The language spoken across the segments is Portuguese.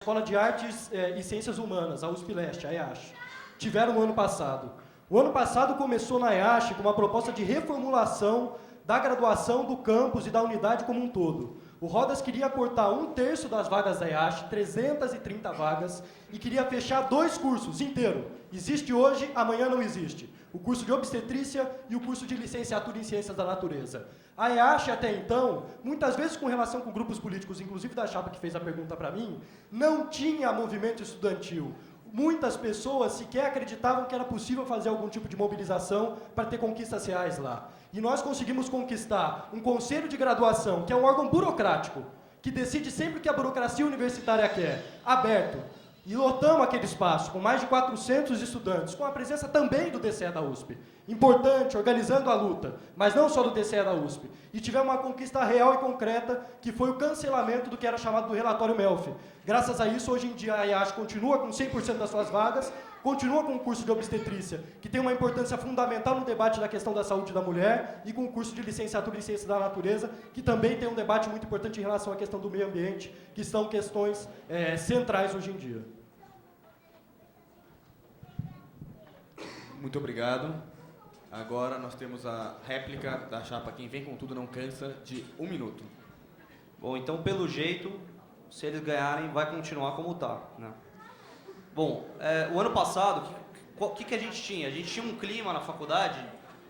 Escola de Artes e Ciências Humanas, a USP Leste, a EASH, tiveram no ano passado. O ano passado começou na EASH com uma proposta de reformulação da graduação do campus e da unidade como um todo. O Rodas queria cortar 1/3 das vagas da EASH, 330 vagas, e queria fechar 2 cursos inteiros. Existe hoje, amanhã não existe. O curso de obstetrícia e o curso de licenciatura em ciências da natureza. A EASH, até então, muitas vezes com relação com grupos políticos, inclusive da chapa que fez a pergunta para mim, não tinha movimento estudantil. Muitas pessoas sequer acreditavam que era possível fazer algum tipo de mobilização para ter conquistas reais lá. E nós conseguimos conquistar um conselho de graduação, que é um órgão burocrático, que decide sempre o que a burocracia universitária quer, aberto. E lotamos aquele espaço com mais de 400 estudantes, com a presença também do DCE da USP. Importante, organizando a luta, mas não só do DCE da USP. E tivemos uma conquista real e concreta, que foi o cancelamento do que era chamado do relatório Melfi. Graças a isso, hoje em dia, a IASH continua com 100% das suas vagas, continua com o curso de obstetrícia, que tem uma importância fundamental no debate da questão da saúde da mulher, e com o curso de licenciatura em ciências da natureza, que também tem um debate muito importante em relação à questão do meio ambiente, que são questões centrais hoje em dia. Muito obrigado. Agora nós temos a réplica da chapa Quem Vem Com Tudo Não Cansa, de 1 minuto. Bom, então, pelo jeito, se eles ganharem, vai continuar como está, né? Bom, o ano passado, o que a gente tinha? A gente tinha um clima na faculdade,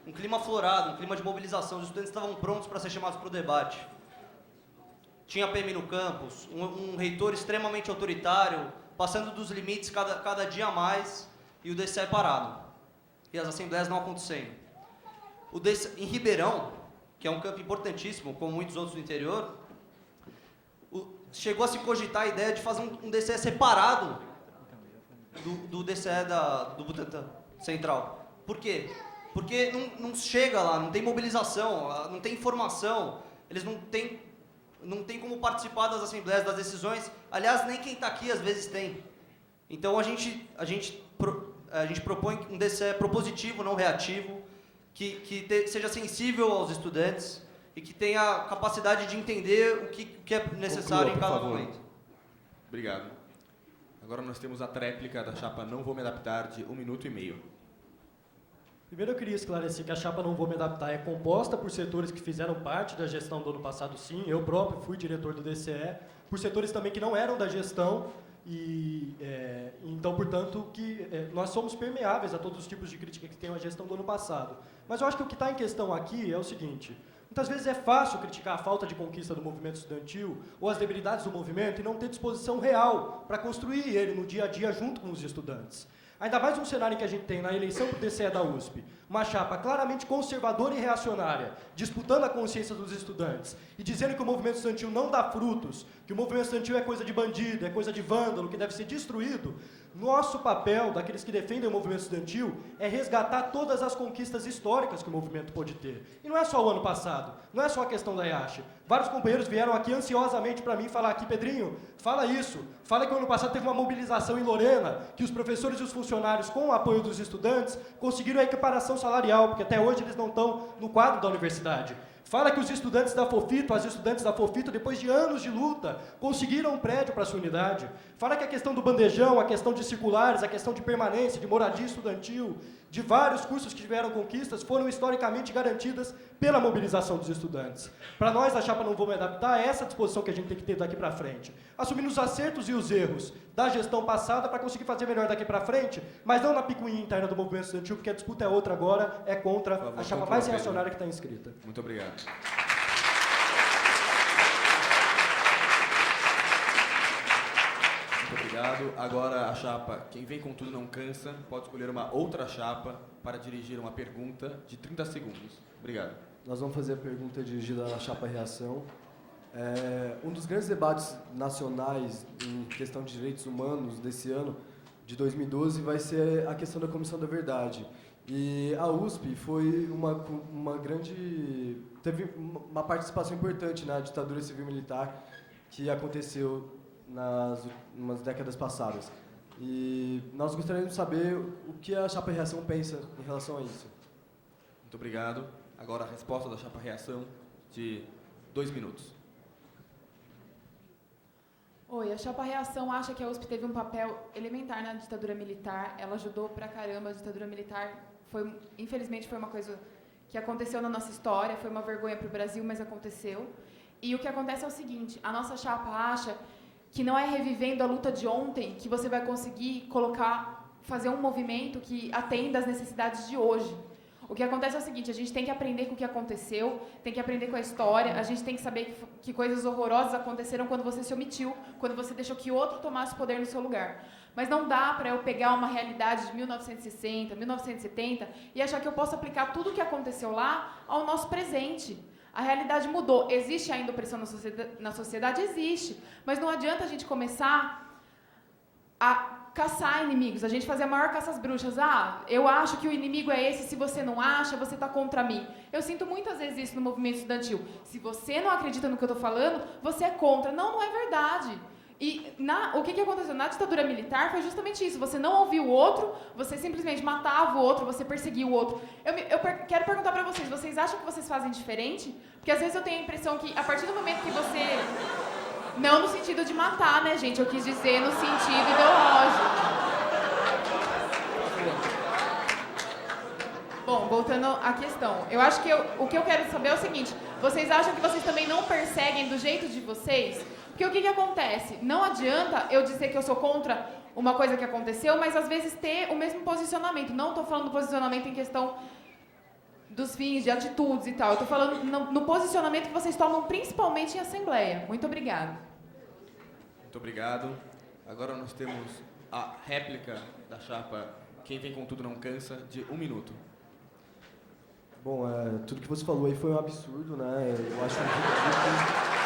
um clima aflorado, um clima de mobilização. Os estudantes estavam prontos para ser chamados para o debate. Tinha PM no campus, um reitor extremamente autoritário, passando dos limites cada dia a mais, e o DCE parado. E as assembleias não acontecendo. Em Ribeirão, que é um campo importantíssimo, como muitos outros do interior, chegou a se cogitar a ideia de fazer um DCE separado do DCE do Butantã Central. Por quê? Porque não chega lá, não tem mobilização, não tem informação, eles não têm como participar das assembleias, das decisões. Aliás, nem quem está aqui às vezes tem. Então a gente propõe um DCE propositivo, não reativo, que seja sensível aos estudantes e que tenha a capacidade de entender o que é necessário em cada momento. Obrigado. Agora nós temos a tréplica da chapa Não Vou Me Adaptar, de 1 minuto e meio. Primeiro eu queria esclarecer que a chapa Não Vou Me Adaptar é composta por setores que fizeram parte da gestão do ano passado, sim. Eu próprio fui diretor do DCE, por setores também que não eram da gestão. Então, portanto, nós somos permeáveis a todos os tipos de crítica que tem a gestão do ano passado. Mas eu acho que o que está em questão aqui é o seguinte: muitas vezes é fácil criticar a falta de conquista do movimento estudantil ou as debilidades do movimento e não ter disposição real para construir ele no dia a dia junto com os estudantes. Ainda mais um cenário que a gente tem na eleição para o DCE da USP, uma chapa claramente conservadora e reacionária, disputando a consciência dos estudantes e dizendo que o movimento estudantil não dá frutos, que o movimento estudantil é coisa de bandido, é coisa de vândalo, que deve ser destruído. Nosso papel, daqueles que defendem o movimento estudantil, é resgatar todas as conquistas históricas que o movimento pode ter. E não é só o ano passado, não é só a questão da IASH. Vários companheiros vieram aqui ansiosamente para mim falar aqui: Pedrinho, fala isso, fala que o ano passado teve uma mobilização em Lorena, que os professores e os funcionários, com o apoio dos estudantes, conseguiram a equiparação salarial, porque até hoje eles não estão no quadro da universidade. Fala que os estudantes da Fofito, as estudantes da Fofito, depois de anos de luta, conseguiram um prédio para a sua unidade. Fala que a questão do bandejão, a questão de circulares, a questão de permanência, de moradia estudantil, de vários cursos que tiveram conquistas, foram historicamente garantidas pela mobilização dos estudantes. Para nós, da chapa Não Vou Me Adaptar, é essa disposição que a gente tem que ter daqui para frente. Assumindo os acertos e os erros da gestão passada para conseguir fazer melhor daqui para frente, mas não na picuinha interna do movimento estudantil, porque a disputa é outra agora, é contra a chapa mais reacionária que está inscrita. Muito obrigado. Muito obrigado. Agora a chapa Quem Vem Com Tudo Não Cansa pode escolher uma outra chapa para dirigir uma pergunta de 30 segundos. Obrigado. Nós vamos fazer a pergunta dirigida à chapa Reação. Um dos grandes debates nacionais em questão de direitos humanos desse ano, de 2012, vai ser a questão da Comissão da Verdade. E a USP foi uma grande... teve uma participação importante na ditadura civil-militar que aconteceu nas décadas passadas. E nós gostaríamos de saber o que a chapa Reação pensa em relação a isso. Muito obrigado. Agora a resposta da chapa Reação, de 2 minutos. Oi, a Chapa Reação acha que a USP teve um papel elementar na ditadura militar. Ela ajudou pra caramba a ditadura militar. Infelizmente, foi uma coisa que aconteceu na nossa história, foi uma vergonha para o Brasil, mas aconteceu. E o que acontece é o seguinte, a nossa chapa acha que não é revivendo a luta de ontem que você vai conseguir fazer um movimento que atenda às necessidades de hoje. O que acontece é o seguinte, a gente tem que aprender com o que aconteceu, tem que aprender com a história, a gente tem que saber que coisas horrorosas aconteceram quando você se omitiu, quando você deixou que outro tomasse o poder no seu lugar. Mas não dá para eu pegar uma realidade de 1960, 1970 e achar que eu posso aplicar tudo o que aconteceu lá ao nosso presente. A realidade mudou. Existe ainda opressão na sociedade? Existe. Mas não adianta a gente começar a caçar inimigos, a gente fazer a maior caça às bruxas. Eu acho que o inimigo é esse, se você não acha, você está contra mim. Eu sinto muitas vezes isso no movimento estudantil. Se você não acredita no que eu estou falando, você é contra. Não é verdade. E o que aconteceu na ditadura militar foi justamente isso. Você não ouvia o outro, você simplesmente matava o outro, você perseguia o outro. Eu quero perguntar para vocês acham que vocês fazem diferente? Porque às vezes eu tenho a impressão que a partir do momento que você... Não no sentido de matar, né, gente? Eu quis dizer no sentido ideológico. Bom, voltando à questão. Eu acho que o que eu quero saber é o seguinte. Vocês acham que vocês também não perseguem do jeito de vocês? Porque o que acontece? Não adianta eu dizer que eu sou contra uma coisa que aconteceu, mas às vezes ter o mesmo posicionamento. Não estou falando do posicionamento em questão dos fins, de atitudes e tal. Eu estou falando no posicionamento que vocês tomam principalmente em assembleia. Muito obrigada. Muito obrigado. Agora nós temos a réplica da chapa Quem Vem Com Tudo Não Cansa, de 1 minuto. Bom, tudo que você falou aí foi um absurdo, né? Eu acho ridículo.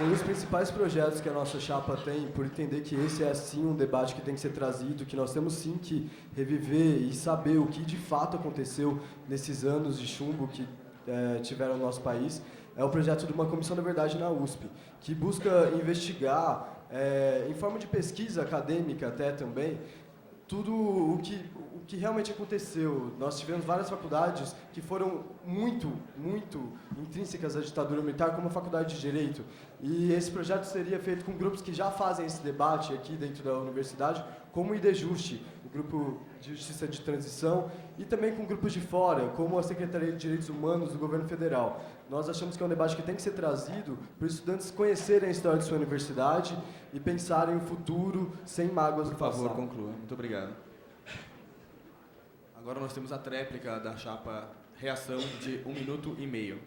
Um dos principais projetos que a nossa chapa tem, por entender que esse é sim um debate que tem que ser trazido, que nós temos sim que reviver e saber o que de fato aconteceu nesses anos de chumbo que tiveram no nosso país, é o projeto de uma Comissão da Verdade na USP, que busca investigar, em forma de pesquisa acadêmica até também, tudo o que realmente aconteceu. Nós tivemos várias faculdades que foram muito intrínsecas à ditadura militar, como a Faculdade de Direito. E esse projeto seria feito com grupos que já fazem esse debate aqui dentro da universidade, como o IDEJUST, o Grupo de Justiça de Transição, e também com grupos de fora, como a Secretaria de Direitos Humanos do Governo Federal. Nós achamos que é um debate que tem que ser trazido para os estudantes conhecerem a história de sua universidade e pensarem o futuro sem mágoas do passado. Por favor, conclua. Muito obrigado. Agora nós temos a tréplica da chapa Reação, de 1 minuto e meio.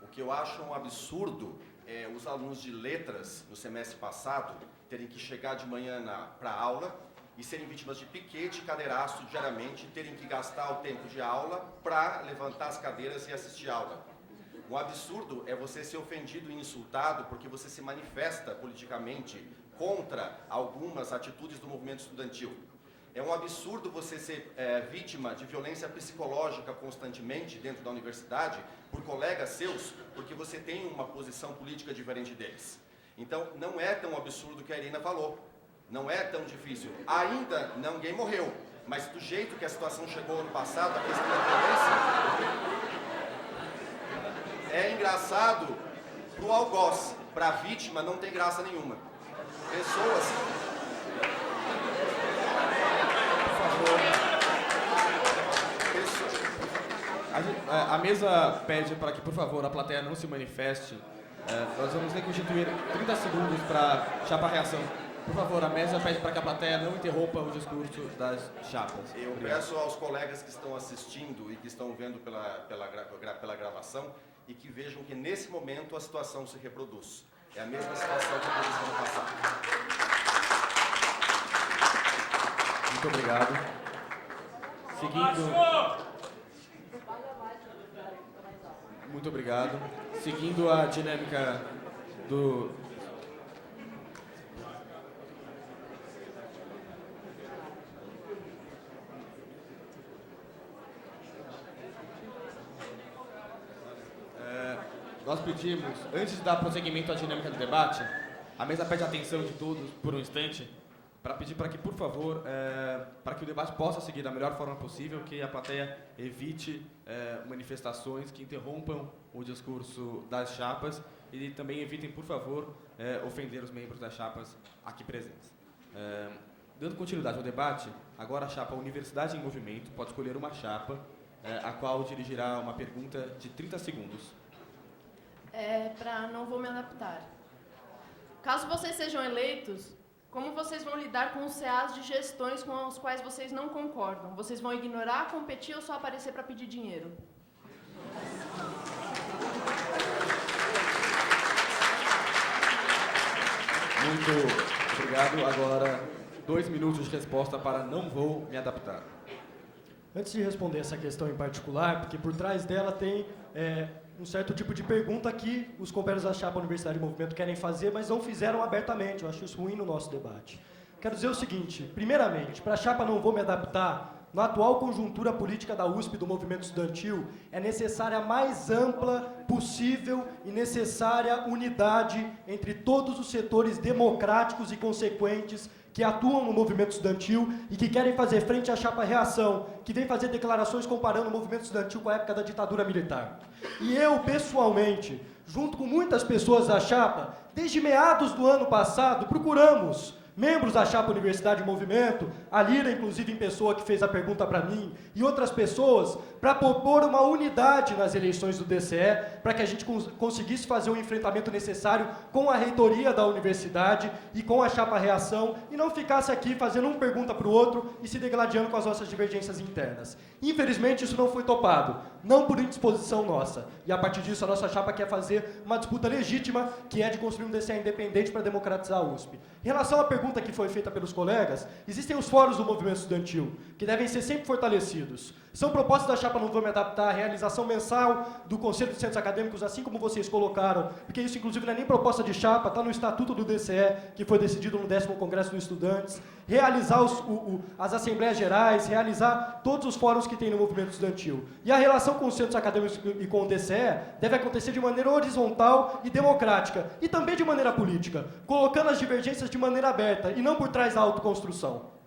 O que eu acho um absurdo é os alunos de letras, no semestre passado, terem que chegar de manhã para a aula e serem vítimas de piquete e cadeiraço diariamente, terem que gastar o tempo de aula para levantar as cadeiras e assistir aula. Um absurdo é você ser ofendido e insultado porque você se manifesta politicamente contra algumas atitudes do movimento estudantil. É um absurdo você ser vítima de violência psicológica constantemente dentro da universidade por colegas seus, porque você tem uma posição política diferente deles. Então, não é tão absurdo que a Irina falou. Não é tão difícil. Ainda ninguém morreu, mas do jeito que a situação chegou ano passado, a questão da violência, é engraçado para o algoz. Para a vítima, não tem graça nenhuma. Pessoas... A mesa pede para que, por favor, a plateia não se manifeste. Nós vamos reconstituir 30 segundos para chapa reação. Por favor, a mesa pede para que a plateia não interrompa o discurso das chapas. Eu peço aos colegas que estão assistindo e que estão vendo pela gravação e que vejam que, nesse momento, a situação se reproduz. É a mesma situação que aconteceu no passado. Muito obrigado. Seguindo... Muito obrigado. Seguindo a dinâmica do... Nós pedimos, antes de dar prosseguimento à dinâmica do debate, a mesa pede a atenção de todos por um instante, para pedir para que, por favor, para que o debate possa seguir da melhor forma possível, que a plateia evite manifestações que interrompam o discurso das chapas e também evitem, por favor, ofender os membros das chapas aqui presentes. Dando continuidade ao debate, agora a chapa Universidade em Movimento pode escolher uma chapa, a qual dirigirá uma pergunta de 30 segundos. Para não vou me adaptar. Caso vocês sejam eleitos, como vocês vão lidar com os CAs de gestões com os quais vocês não concordam? Vocês vão ignorar, competir ou só aparecer para pedir dinheiro? Muito obrigado. Agora, 2 minutos de resposta para não vou me adaptar. Antes de responder essa questão em particular, porque por trás dela tem um certo tipo de pergunta que os companheiros da chapa Universidade e Movimento querem fazer, mas não fizeram abertamente. Eu acho isso ruim no nosso debate. Quero dizer o seguinte, primeiramente, para a chapa Não Vou Me Adaptar, na atual conjuntura política da USP e do movimento estudantil, é necessária a mais ampla possível e necessária unidade entre todos os setores democráticos e consequentes que atuam no movimento estudantil e que querem fazer frente à chapa Reação, que vem fazer declarações comparando o movimento estudantil com a época da ditadura militar. E eu, pessoalmente, junto com muitas pessoas da chapa, desde meados do ano passado, procuramos membros da chapa Universidade e Movimento, a Lira, inclusive, em pessoa que fez a pergunta para mim, e outras pessoas, para propor uma unidade nas eleições do DCE, para que a gente conseguisse fazer o enfrentamento necessário com a reitoria da universidade e com a chapa Reação, e não ficasse aqui fazendo uma pergunta para o outro e se degladiando com as nossas divergências internas. Infelizmente, isso não foi topado, não por indisposição nossa, e a partir disso a nossa chapa quer fazer uma disputa legítima, que é de construir um DCE independente para democratizar a USP. Em relação à pergunta que foi feita pelos colegas, existem os fóruns do movimento estudantil, que devem ser sempre fortalecidos. São propostas da chapa Não Vou Me Adaptar, a realização mensal do Conselho de Centros Acadêmicos, assim como vocês colocaram, porque isso, inclusive, não é nem proposta de chapa, está no Estatuto do DCE, que foi decidido no 10º Congresso dos Estudantes, realizar as Assembleias Gerais, realizar todos os fóruns que tem no movimento estudantil. E a relação com os centros acadêmicos e com o DCE deve acontecer de maneira horizontal e democrática, e também de maneira política, colocando as divergências de maneira aberta, e não por trás da autoconstrução.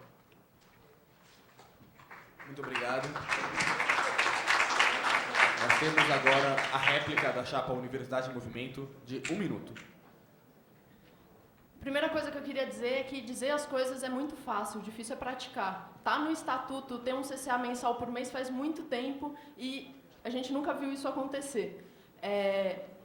Muito obrigado. Nós temos agora a réplica da chapa Universidade em Movimento de 1 minuto. Primeira coisa que eu queria dizer é que dizer as coisas é muito fácil, o difícil é praticar. Tá no estatuto, ter um CCA mensal por mês faz muito tempo e a gente nunca viu isso acontecer.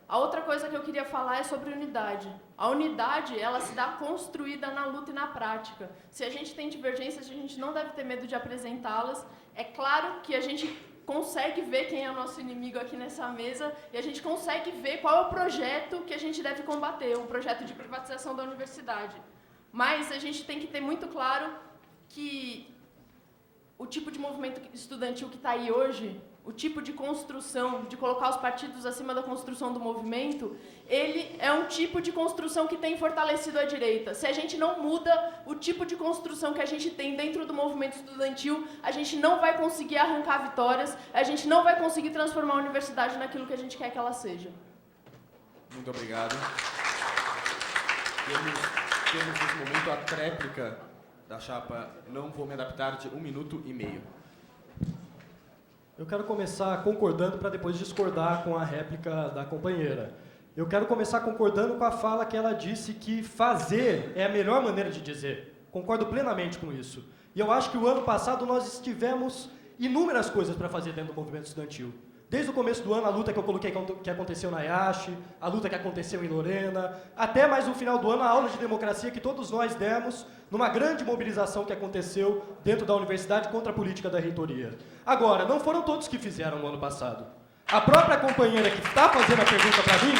A outra coisa que eu queria falar é sobre unidade. A unidade, ela se dá construída na luta e na prática. Se a gente tem divergências, a gente não deve ter medo de apresentá-las. É claro que a gente consegue ver quem é o nosso inimigo aqui nessa mesa e a gente consegue ver qual é o projeto que a gente deve combater, o projeto de privatização da universidade. Mas a gente tem que ter muito claro que o tipo de movimento estudantil que está aí hoje, o tipo de construção, de colocar os partidos acima da construção do movimento, ele é um tipo de construção que tem fortalecido a direita. Se a gente não muda o tipo de construção que a gente tem dentro do movimento estudantil, a gente não vai conseguir arrancar vitórias, a gente não vai conseguir transformar a universidade naquilo que a gente quer que ela seja. Muito obrigado. Temos nesse momento a tréplica da chapa Não Vou Me Adaptar de 1 minuto e meio. Eu quero começar concordando para depois discordar com a réplica da companheira. Eu quero começar concordando com a fala que ela disse que fazer é a melhor maneira de dizer. Concordo plenamente com isso. E eu acho que o ano passado nós tivemos inúmeras coisas para fazer dentro do movimento estudantil. Desde o começo do ano, a luta que eu coloquei que aconteceu na IASH, a luta que aconteceu em Lorena, até mais no final do ano, a aula de democracia que todos nós demos numa grande mobilização que aconteceu dentro da universidade contra a política da reitoria. Agora, não foram todos que fizeram no ano passado. A própria companheira que está fazendo a pergunta para mim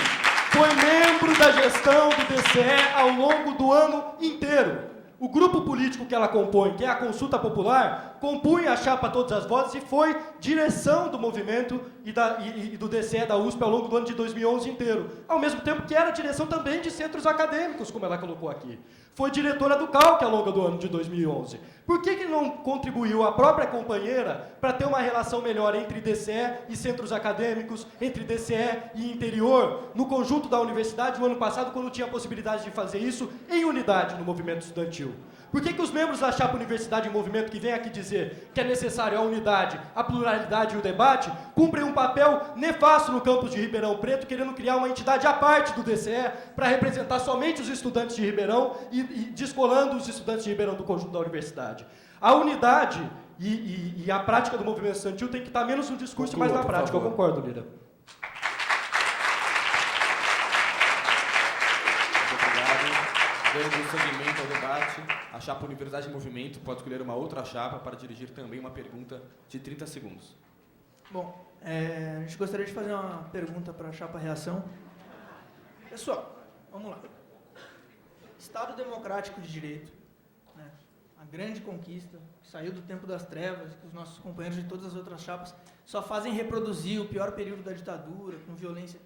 foi membro da gestão do DCE ao longo do ano inteiro. O grupo político que ela compõe, que é a Consulta Popular, compunha a chapa Todas as Vozes e foi direção do movimento e do DCE da USP ao longo do ano de 2011 inteiro. Ao mesmo tempo que era direção também de centros acadêmicos, como ela colocou aqui. Foi diretora do CALC ao longo do ano de 2011. Por que não contribuiu a própria companheira para ter uma relação melhor entre DCE e centros acadêmicos, entre DCE e interior, no conjunto da universidade no ano passado, quando tinha a possibilidade de fazer isso em unidade no movimento estudantil? Por que os membros da Chapa Universidade em Movimento, que vêm aqui dizer que é necessário a unidade, a pluralidade e o debate, cumprem um papel nefasto no campus de Ribeirão Preto, querendo criar uma entidade à parte do DCE para representar somente os estudantes de Ribeirão e descolando os estudantes de Ribeirão do conjunto da universidade? A unidade e a prática do movimento estudantil tem que estar menos no discurso e mais na prática. Eu concordo, Lira. Dando seguimento ao debate, a Chapa Universidade em Movimento pode escolher uma outra chapa para dirigir também uma pergunta de 30 segundos. Bom, a gente gostaria de fazer uma pergunta para a Chapa Reação. Pessoal, vamos lá. Estado democrático de direito, né? A grande conquista, que saiu do tempo das trevas, que os nossos companheiros de todas as outras chapas só fazem reproduzir o pior período da ditadura, com violência.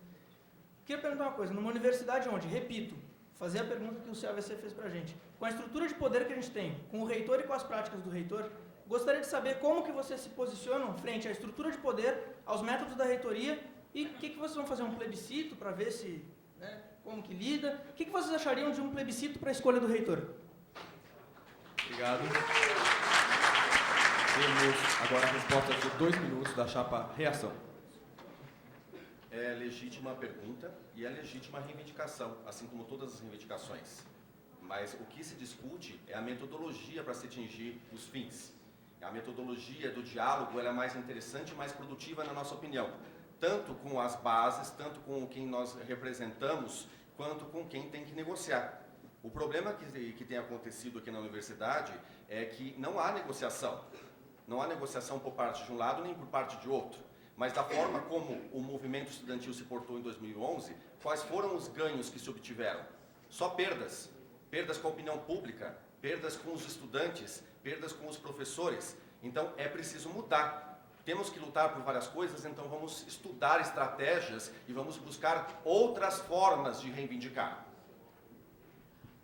Queria perguntar uma coisa, numa universidade onde, repito, fazer a pergunta que o CAVC fez para a gente. Com a estrutura de poder que a gente tem, com o reitor e com as práticas do reitor, gostaria de saber como que vocês se posicionam frente à estrutura de poder, aos métodos da reitoria e o que vocês vão fazer, um plebiscito para ver se, né, como que lida? O que vocês achariam de um plebiscito para a escolha do reitor? Obrigado. Temos agora a resposta de 2 minutos da Chapa Reação. É legítima a pergunta e é legítima a reivindicação, assim como todas as reivindicações. Mas o que se discute é a metodologia para se atingir os fins. A metodologia do diálogo ela é mais interessante e mais produtiva, na nossa opinião. Tanto com as bases, tanto com quem nós representamos, quanto com quem tem que negociar. O problema que tem acontecido aqui na universidade é que não há negociação. Não há negociação por parte de um lado nem por parte de outro. Mas da forma como o movimento estudantil se portou em 2011, quais foram os ganhos que se obtiveram? Só perdas. Perdas com a opinião pública, perdas com os estudantes, perdas com os professores. Então, é preciso mudar. Temos que lutar por várias coisas, então vamos estudar estratégias e vamos buscar outras formas de reivindicar.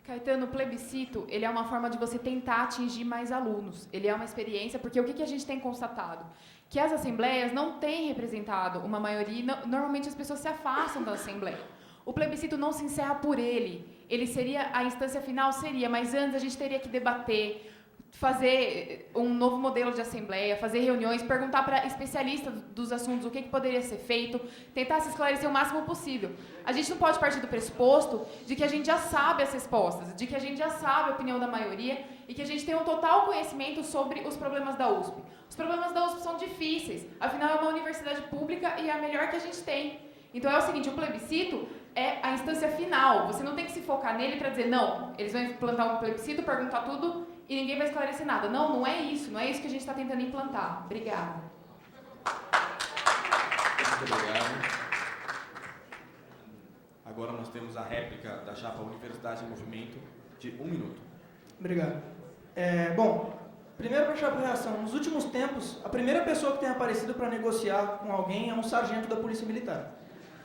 Caetano, o plebiscito, ele é uma forma de você tentar atingir mais alunos. Ele é uma experiência, porque o que a gente tem constatado? Que as assembleias não têm representado uma maioria, normalmente as pessoas se afastam da assembleia. O plebiscito não se encerra por ele seria, a instância final seria, mas antes a gente teria que debater, fazer um novo modelo de assembleia, fazer reuniões, perguntar para especialistas dos assuntos o que poderia ser feito, tentar se esclarecer o máximo possível. A gente não pode partir do pressuposto de que a gente já sabe as respostas, de que a gente já sabe a opinião da maioria e que a gente tem um total conhecimento sobre os problemas da USP. Os problemas da USP são difíceis, afinal é uma universidade pública e é a melhor que a gente tem. Então é o seguinte, o plebiscito é a instância final, você não tem que se focar nele para dizer, não, eles vão implantar um plebiscito, perguntar tudo e ninguém vai esclarecer nada. Não, não é isso que a gente está tentando implantar. Obrigada. Muito obrigado. Agora nós temos a réplica da Chapa Universidade em Movimento de 1 minuto. Obrigado. Bom, primeiro para a Chapa Reação. Nos últimos tempos, a primeira pessoa que tem aparecido para negociar com alguém é um sargento da Polícia Militar.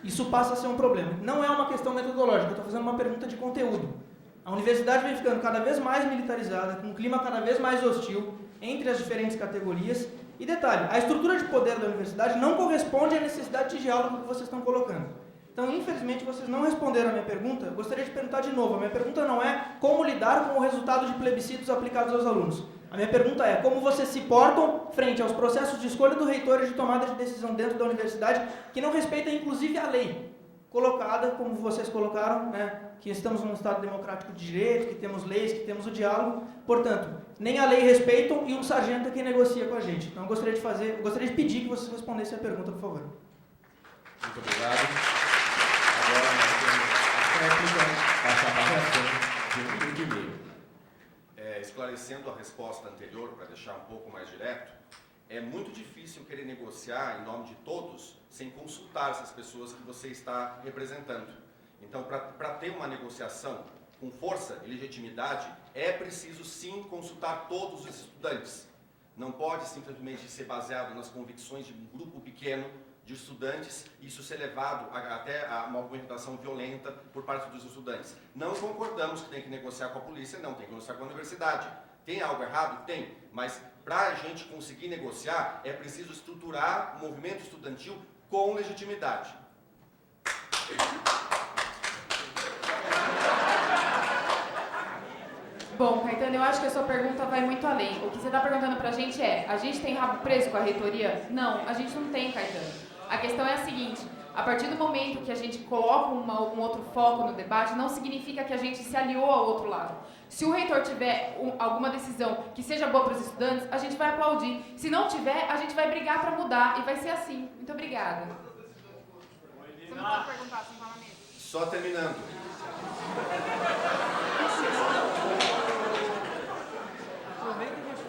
Isso passa a ser um problema. Não é uma questão metodológica, eu estou fazendo uma pergunta de conteúdo. A universidade vem ficando cada vez mais militarizada, com um clima cada vez mais hostil entre as diferentes categorias. E detalhe, a estrutura de poder da universidade não corresponde à necessidade de diálogo que vocês estão colocando. Então, infelizmente, vocês não responderam a minha pergunta. Eu gostaria de perguntar de novo. A minha pergunta não é como lidar com o resultado de plebiscitos aplicados aos alunos. A minha pergunta é como vocês se portam frente aos processos de escolha do reitor e de tomada de decisão dentro da universidade que não respeitam, inclusive, a lei colocada, como vocês colocaram, né, que estamos num Estado democrático de direito, que temos leis, que temos o diálogo. Portanto, nem a lei respeitam e um sargento aqui negocia com a gente. Então, eu gostaria de pedir que vocês respondessem a pergunta, por favor. Muito obrigado. Agora nós temos a réplica da Chapa Reação de 1 minuto e meio. Esclarecendo a resposta anterior, para deixar um pouco mais direto, é muito difícil querer negociar em nome de todos sem consultar essas pessoas que você está representando. Então, para ter uma negociação com força e legitimidade, é preciso sim consultar todos os estudantes. Não pode simplesmente ser baseado nas convicções de um grupo pequeno de estudantes e isso ser levado até a uma argumentação violenta por parte dos estudantes. Não concordamos que tem que negociar com a polícia, não, tem que negociar com a universidade. Tem algo errado? Tem, mas para a gente conseguir negociar, é preciso estruturar o movimento estudantil com legitimidade. Bom, Caetano, eu acho que a sua pergunta vai muito além. O que você está perguntando para a gente é, a gente tem rabo preso com a reitoria? Não, a gente não tem, Caetano. A questão é a seguinte, a partir do momento que a gente coloca um outro foco no debate, não significa que a gente se aliou ao outro lado. Se o reitor tiver alguma decisão que seja boa para os estudantes, a gente vai aplaudir. Se não tiver, a gente vai brigar para mudar, e vai ser assim. Muito obrigada. Você não pode perguntar, você fala mesmo. Só terminando.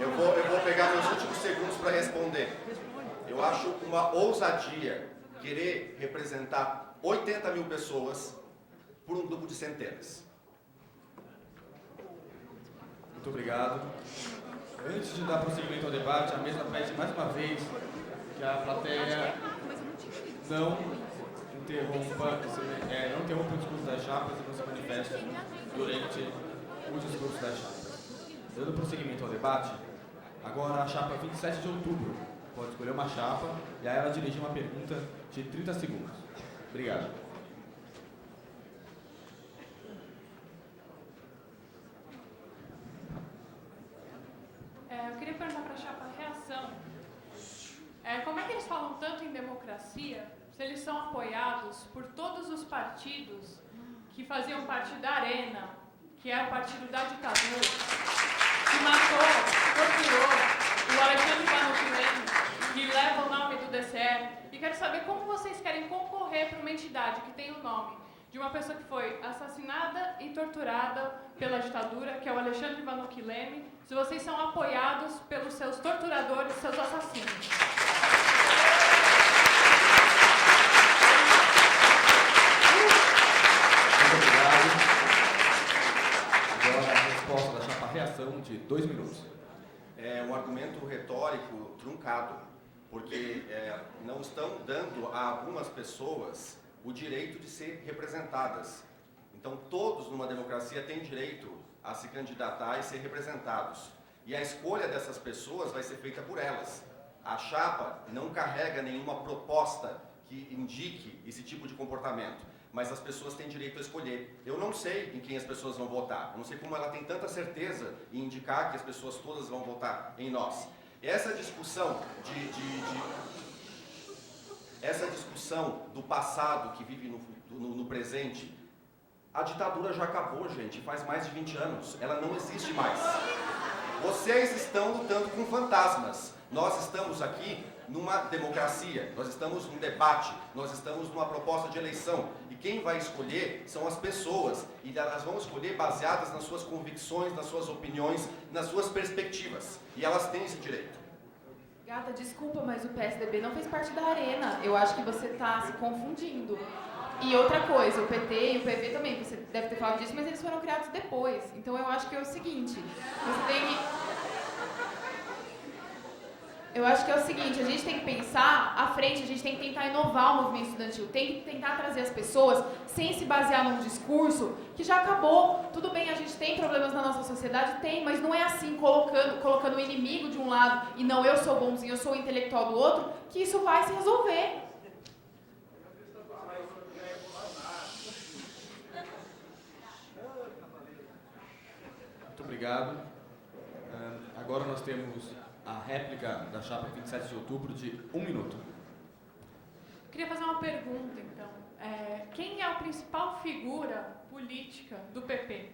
Eu vou pegar meus últimos segundos para responder. Eu acho uma ousadia querer representar 80 mil pessoas por um grupo de centenas. Muito obrigado. Antes de dar prosseguimento ao debate, a mesa pede mais uma vez que a plateia não interrompa o discurso das chapas e não se manifeste durante o discurso das chapas. Dando prosseguimento ao debate, agora a chapa 27 de outubro pode escolher uma chapa e a ela dirigir uma pergunta de 30 segundos. Obrigado. Eu queria perguntar para a chapa Reação, como é que eles falam tanto em democracia se eles são apoiados por todos os partidos que faziam parte da Arena, que é o partido da ditadura, que matou, torturou o Alexandre Vanucci, que leva o nome do DCE, e quero saber como vocês querem concorrer para uma entidade que tem o nome de uma pessoa que foi assassinada e torturada pela ditadura, que é o Alexandre Vanucci Leme, se vocês são apoiados pelos seus torturadores, seus assassinos. Muito obrigado. Agora a resposta da chapa Reação de 2 minutos. É um argumento retórico truncado, porque não estão dando a algumas pessoas o direito de ser representadas. Então, todos numa democracia têm direito a se candidatar e ser representados. E a escolha dessas pessoas vai ser feita por elas. A chapa não carrega nenhuma proposta que indique esse tipo de comportamento, mas as pessoas têm direito a escolher. Eu não sei em quem as pessoas vão votar, eu não sei como ela tem tanta certeza em indicar que as pessoas todas vão votar em nós. Essa discussão essa discussão do passado que vive no presente, a ditadura já acabou, gente, faz mais de 20 anos, ela não existe mais. Vocês estão lutando com fantasmas, nós estamos aqui numa democracia, nós estamos num debate, nós estamos numa proposta de eleição, e quem vai escolher são as pessoas, e elas vão escolher baseadas nas suas convicções, nas suas opiniões, nas suas perspectivas, e elas têm esse direito. Gata, desculpa, mas o PSDB não fez parte da Arena. Eu acho que você está se confundindo. E outra coisa, o PT e o PV também, você deve ter falado disso, mas eles foram criados depois. Então eu acho que é o seguinte, eu acho que é o seguinte, a gente tem que pensar à frente, a gente tem que tentar inovar o movimento estudantil, tem que tentar trazer as pessoas sem se basear num discurso que já acabou. Tudo bem, a gente tem problemas na nossa sociedade? Tem, mas não é assim, colocando o inimigo de um lado e não, eu sou bonzinho, eu sou o intelectual do outro, que isso vai se resolver. Muito obrigado. Agora nós temos a réplica da chapa 27 de outubro de 1 minuto. Queria fazer uma pergunta, então. Quem é a principal figura política do PP?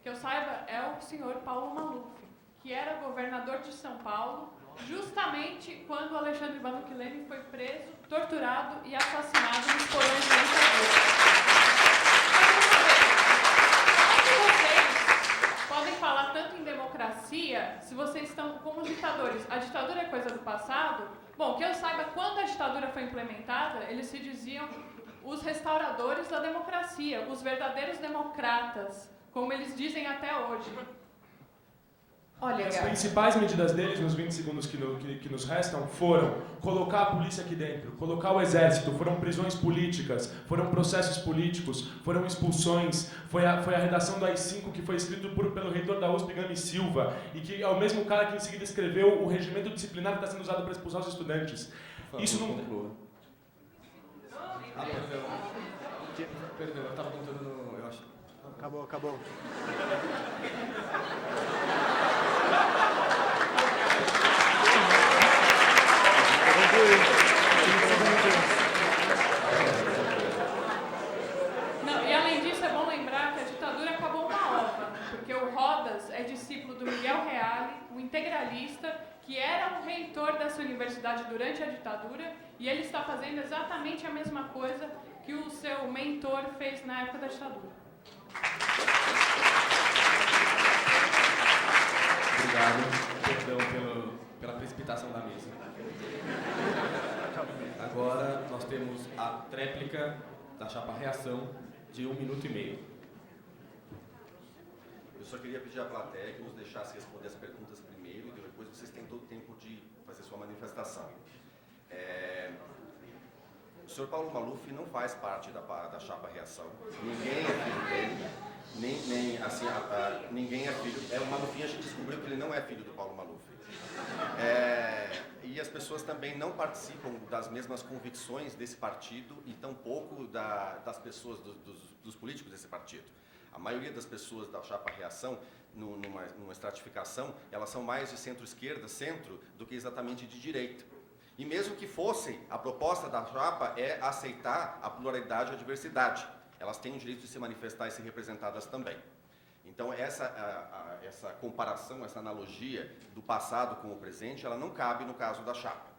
Que eu saiba, é o senhor Paulo Maluf, que era governador de São Paulo, justamente quando o Alexandre Vanucci Leme foi preso, torturado e assassinado nos porões da ditadura. Podem falar tanto em democracia se vocês estão como ditadores. A ditadura é coisa do passado? Bom, que eu saiba, quando a ditadura foi implementada, eles se diziam os restauradores da democracia, os verdadeiros democratas, como eles dizem até hoje. Olha, as principais medidas deles, nos 20 segundos que nos restam, foram colocar a polícia aqui dentro, colocar o exército, foram prisões políticas, foram processos políticos, foram expulsões, foi a redação do AI-5 que foi escrito pelo reitor da USP, Gami Silva, e que é o mesmo cara que em seguida escreveu o regimento disciplinar que está sendo usado para expulsar os estudantes. Isso não... Perdão, eu estava contando no... Eu acho... Acabou. Não, e além disso, é bom lembrar que a ditadura acabou uma ova, porque o Rodas é discípulo do Miguel Reale, um integralista, que era o reitor dessa universidade durante a ditadura, e ele está fazendo exatamente a mesma coisa que o seu mentor fez na época da ditadura. Obrigado. Perdão pela precipitação da mesa. Agora nós temos a tréplica da chapa reação de 1 minuto e meio. Eu só queria pedir à plateia que nos deixasse responder as perguntas primeiro e depois vocês têm todo o tempo de fazer sua manifestação. O senhor Paulo Maluf não faz parte da chapa reação. Ninguém é filho dele. Ninguém é filho. O Maluf, a gente descobriu que ele não é filho do Paulo Maluf. E as pessoas também não participam das mesmas convicções desse partido e tampouco das pessoas, dos políticos desse partido. A maioria das pessoas da chapa reação, numa estratificação, elas são mais de centro-esquerda, centro, do que exatamente de direita. E mesmo que fossem, a proposta da chapa é aceitar a pluralidade e a diversidade. Elas têm o direito de se manifestar e ser representadas também. Então, essa comparação, essa analogia do passado com o presente, ela não cabe no caso da chapa.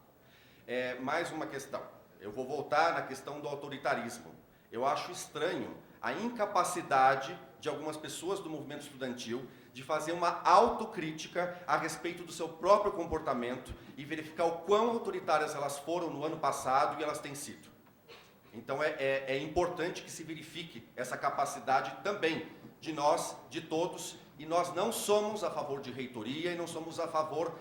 Mais uma questão. Eu vou voltar na questão do autoritarismo. Eu acho estranho a incapacidade de algumas pessoas do movimento estudantil de fazer uma autocrítica a respeito do seu próprio comportamento e verificar o quão autoritárias elas foram no ano passado e elas têm sido. Então é importante que se verifique essa capacidade também de nós, de todos, e nós não somos a favor de reitoria e não somos a favor,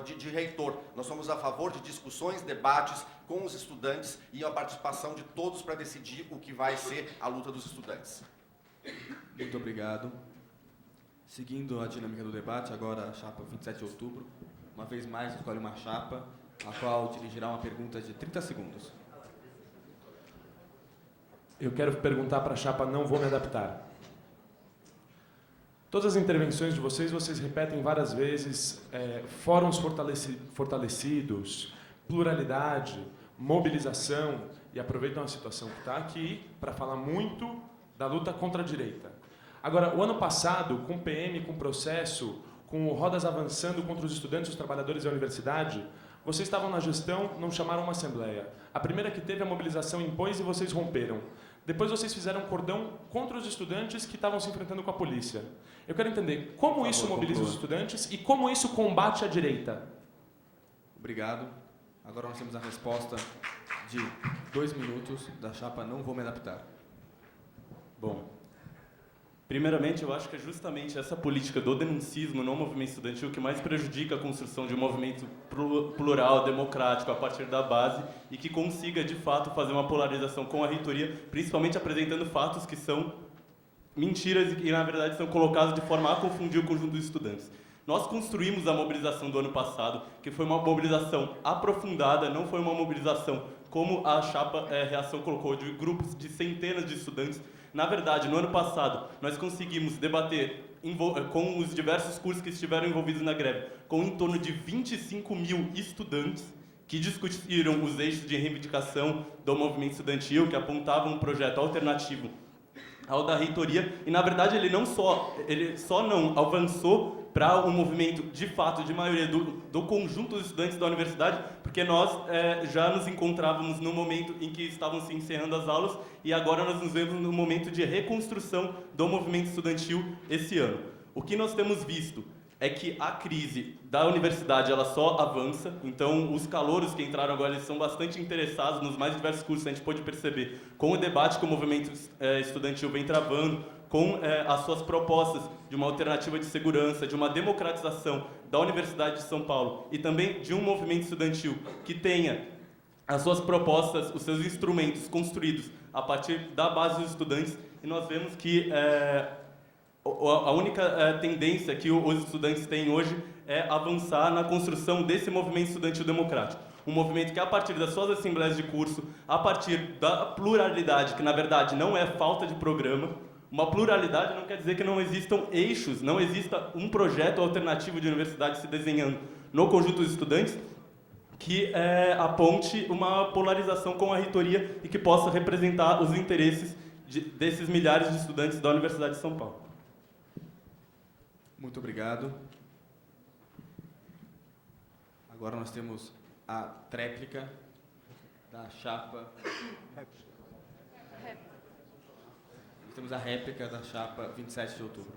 de reitor, nós somos a favor de discussões, debates com os estudantes e a participação de todos para decidir o que vai ser a luta dos estudantes. Muito obrigado. Seguindo a dinâmica do debate, agora a chapa 27 de outubro, uma vez mais escolhe uma chapa, a qual dirigirá uma pergunta de 30 segundos. Eu quero perguntar para a chapa Não Vou Me Adaptar. Todas as intervenções de vocês repetem várias vezes fóruns fortalecidos, pluralidade, mobilização, e aproveitam a situação que está aqui para falar muito da luta contra a direita. Agora, o ano passado, com o PM, com o processo, com o Rodas avançando contra os estudantes e os trabalhadores da universidade, vocês estavam na gestão, não chamaram uma assembleia. A primeira que teve a mobilização impôs e vocês romperam. Depois vocês fizeram um cordão contra os estudantes que estavam se enfrentando com a polícia. Eu quero entender como isso mobiliza os estudantes e como isso combate a direita. Obrigado. Agora nós temos a resposta de 2 minutos da chapa Não Vou Me Adaptar. Bom, primeiramente eu acho que é justamente essa política do denuncismo no movimento estudantil que mais prejudica a construção de um movimento plural, democrático, a partir da base e que consiga, de fato, fazer uma polarização com a reitoria, principalmente apresentando fatos que são mentiras e, na verdade, são colocados de forma a confundir o conjunto dos estudantes. Nós construímos a mobilização do ano passado, que foi uma mobilização aprofundada, não foi uma mobilização como a chapa Reação colocou, de grupos de centenas de estudantes. Na verdade, no ano passado, nós conseguimos debater com os diversos cursos que estiveram envolvidos na greve, com em torno de 25 mil estudantes que discutiram os eixos de reivindicação do movimento estudantil, que apontavam um projeto alternativo ao da reitoria, e na verdade ele só não avançou para um movimento de fato de maioria do conjunto dos estudantes da universidade, porque nós já nos encontrávamos no momento em que estavam se encerrando as aulas e agora nós nos vemos no momento de reconstrução do movimento estudantil esse ano. O que nós temos visto é que a crise da universidade ela só avança, então os calouros que entraram agora eles são bastante interessados nos mais diversos cursos, a gente pode perceber com o debate que o movimento estudantil vem travando, com as suas propostas de uma alternativa de segurança, de uma democratização da Universidade de São Paulo e também de um movimento estudantil que tenha as suas propostas, os seus instrumentos construídos a partir da base dos estudantes, e nós vemos que a única tendência que os estudantes têm hoje é avançar na construção desse movimento estudantil democrático. Um movimento que, a partir das suas assembleias de curso, a partir da pluralidade, que na verdade não é falta de programa, Uma pluralidade não quer dizer que não existam eixos, não exista um projeto alternativo de universidade se desenhando no conjunto dos estudantes que aponte uma polarização com a reitoria e que possa representar os interesses desses milhares de estudantes da Universidade de São Paulo. Muito obrigado. Agora nós temos a tréplica da chapa. Nós temos a réplica da chapa 27 de outubro.